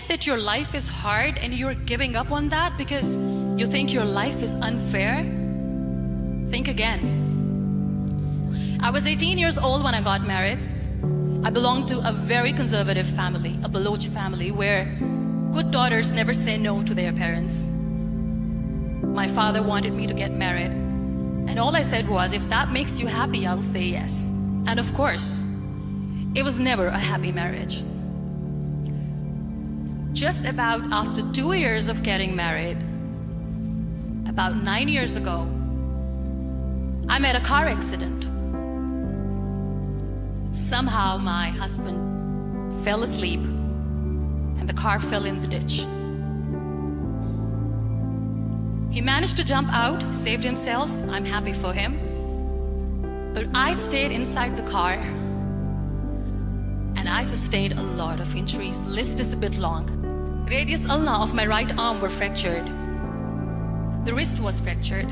think that your life is hard and you're giving up on that because you think your life is unfair, think again. I was 18 years old when I got married. I belonged to a very conservative family, a Baloch family, where good daughters never say no to their parents. My father wanted me to get married, and all I said was, if that makes you happy, I'll say yes. And of course, it was never a happy marriage. Just about after 2 years of getting married, about 9 years ago, I met a car accident. Somehow my husband fell asleep and the car fell in the ditch. He managed to jump out, saved himself. I'm happy for him. But I stayed inside the car and I sustained a lot of injuries. The list is a bit long. Radius ulna of my right arm were fractured. The wrist was fractured.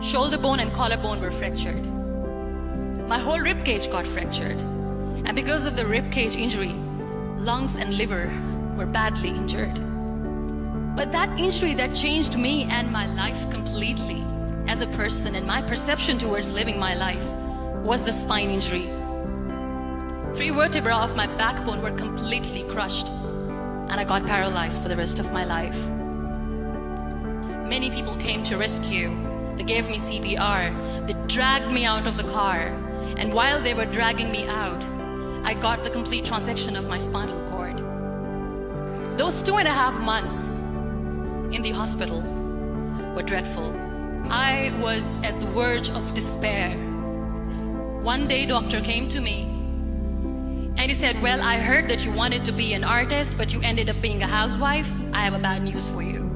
Shoulder bone and collarbone were fractured. My whole rib cage got fractured. And because of the rib cage injury, lungs and liver were badly injured. But that injury that changed me and my life completely as a person and my perception towards living my life was the spine injury. 3 vertebrae of my backbone were completely crushed and I got paralyzed for the rest of my life. Many people came to rescue. They gave me CPR. They dragged me out of the car. And while they were dragging me out, I got the complete transection of my spinal cord. Those 2.5 months in the hospital were dreadful. I was at the verge of despair. One day, doctor came to me and he said, well, I heard that you wanted to be an artist, but you ended up being a housewife. I have a bad news for you.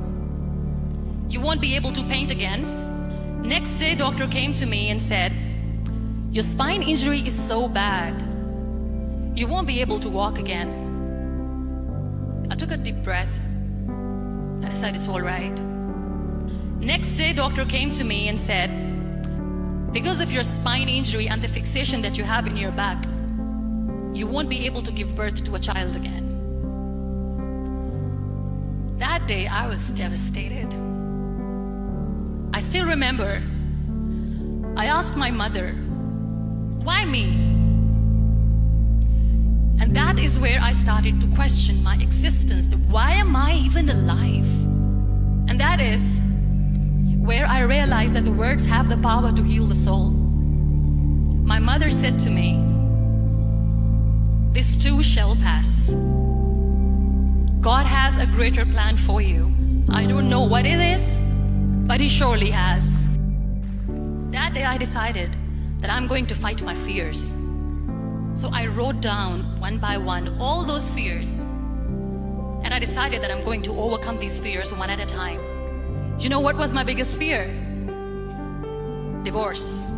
You won't be able to paint again. Next day, doctor came to me and said, your spine injury is so bad, you won't be able to walk again. I took a deep breath and I said, it's all right. Next day, doctor came to me and said, because of your spine injury and the fixation that you have in your back, you won't be able to give birth to a child again. That day, I was devastated. I still remember, I asked my mother, why me? And that is where I started to question my existence. Why am I even alive? And that is where I realized that the words have the power to heal the soul. My mother said to me, this too shall pass. God has a greater plan for you. I don't know what it is, but He surely has. That day I decided that I'm going to fight my fears. So I wrote down one by one all those fears. And I decided that I'm going to overcome these fears one at a time. You know what was my biggest fear? Divorce.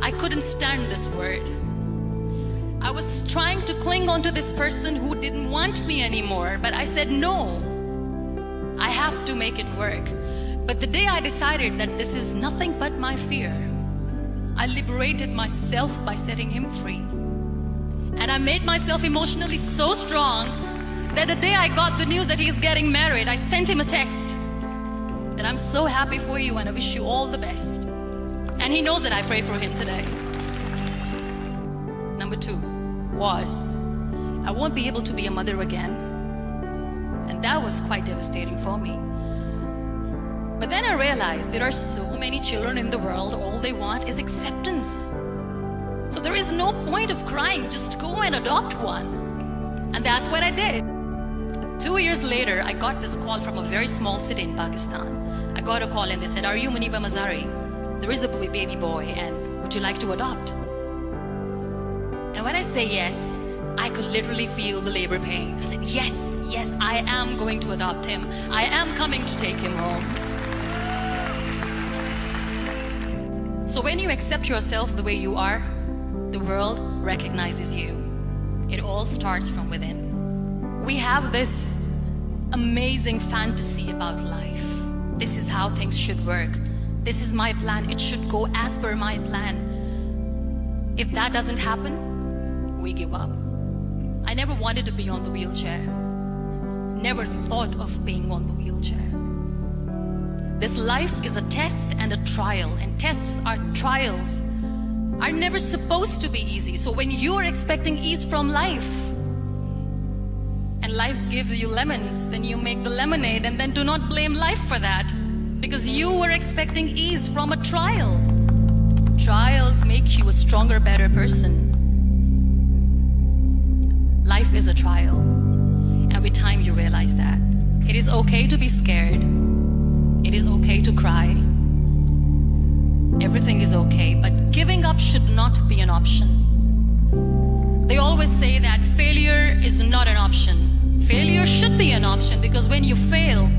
I couldn't stand this word. I was trying to cling on to this person who didn't want me anymore, but I said no. I have to make it work. But the day I decided that this is nothing but my fear, I liberated myself by setting him free. And I made myself emotionally so strong that the day I got the news that he's getting married, I sent him a text that I'm so happy for you and I wish you all the best. And he knows that I pray for him today. Number 2 was, I won't be able to be a mother again. And that was quite devastating for me. But then I realized there are so many children in the world, all they want is acceptance. So there is no point of crying, just go and adopt one. And that's what I did. 2 years later, I got this call from a very small city in Pakistan. I got a call and they said, are you Muneebamazari? There is a baby boy and would you like to adopt? And when I say yes, I could literally feel the labor pain. I said, yes, yes, I am going to adopt him. I am coming to take him home. So when you accept yourself the way you are, the world recognizes you. It all starts from within. We have this amazing fantasy about life. This is how things should work. This is my plan. It should go as per my plan. If that doesn't happen, we give up. I never wanted to be on the wheelchair. Never thought of being on the wheelchair. This life is a test and a trial, and tests are trials are never supposed to be easy. So when you are expecting ease from life, and life gives you lemons, then you make the lemonade, and then do not blame life for that, because you were expecting ease from a trial. Trials make you a stronger, better person. Life is a trial, and with time you realize that. It is okay to be scared. It is okay to cry. Everything is okay, but giving up should not be an option. They always say that failure is not an option. Failure should be an option, because when you fail,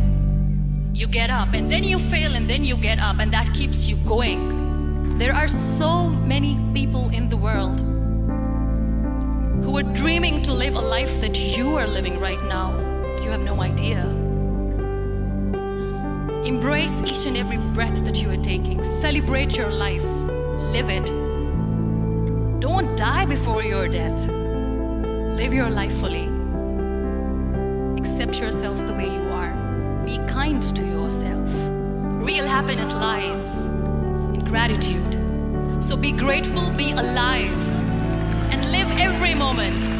you get up, and then you fail, and then you get up, and that keeps you going. There are so many people in the world who are dreaming to live a life that you are living right now. You have no idea. Embrace each and every breath that you are taking. Celebrate your life. Live it. Don't die before your death. Live your life fully. Accept yourself the way you are. Be kind to yourself. Real happiness lies in gratitude. So be grateful, be alive, and live every moment.